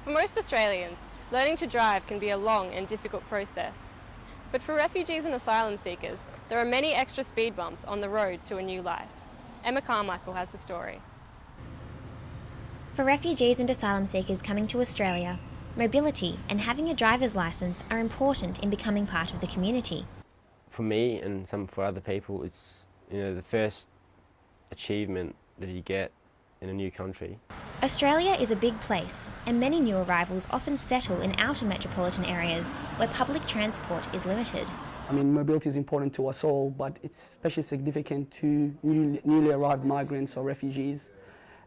For most Australians, learning to drive can be a long and difficult process. But for refugees and asylum seekers, there are many extra speed bumps on the road to a new life. Emma Carmichael has the story. For refugees and asylum seekers coming to Australia, mobility and having a driver's licence are important in becoming part of the community. For me and for other people, it's the first achievement that you get in a new country. Australia is a big place, and many new arrivals often settle in outer metropolitan areas where public transport is limited. I mean, mobility is important to us all, but it's especially significant to newly arrived migrants or refugees,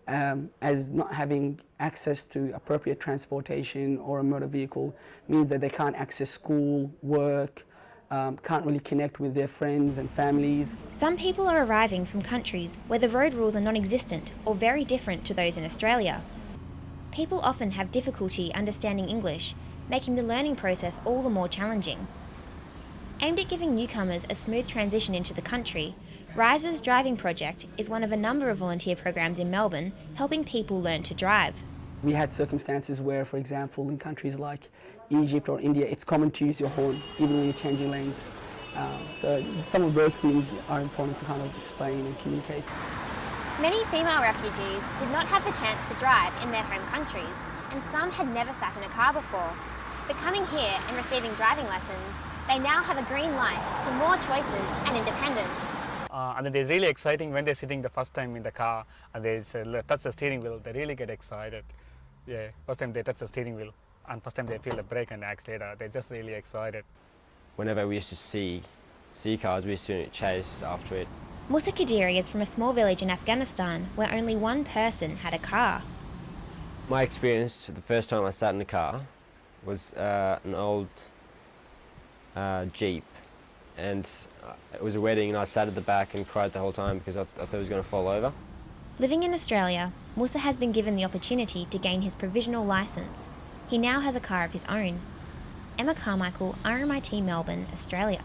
as not having access to appropriate transportation or a motor vehicle means that they can't access school, work, can't really connect with their friends and families. Some people are arriving from countries where the road rules are non-existent or very different to those in Australia. People often have difficulty understanding English, making the learning process all the more challenging. Aimed at giving newcomers a smooth transition into the country, Rise's Driving Project is one of a number of volunteer programs in Melbourne helping people learn to drive. We had circumstances where, for example, in countries like Egypt or India, it's common to use your horn even when you're changing lanes. So some of those things are important to kind of explain and communicate. Many female refugees did not have the chance to drive in their home countries, and some had never sat in a car before. But coming here and receiving driving lessons, they now have a green light to more choices and independence. And it's really exciting when they're sitting the first time in the car and they touch the steering wheel, they really get excited. Yeah, first time they touch the steering wheel and first time they feel the brake and the accelerator, they're just really excited. Whenever we used to see cars, we used to chase after it. Musa Kadiri is from a small village in Afghanistan where only one person had a car. My experience, the first time I sat in a car, was an old Jeep, and it was a wedding and I sat at the back and cried the whole time because I thought it was going to fall over. Living in Australia, Musa has been given the opportunity to gain his provisional licence. He now has a car of his own. Emma Carmichael, RMIT Melbourne, Australia.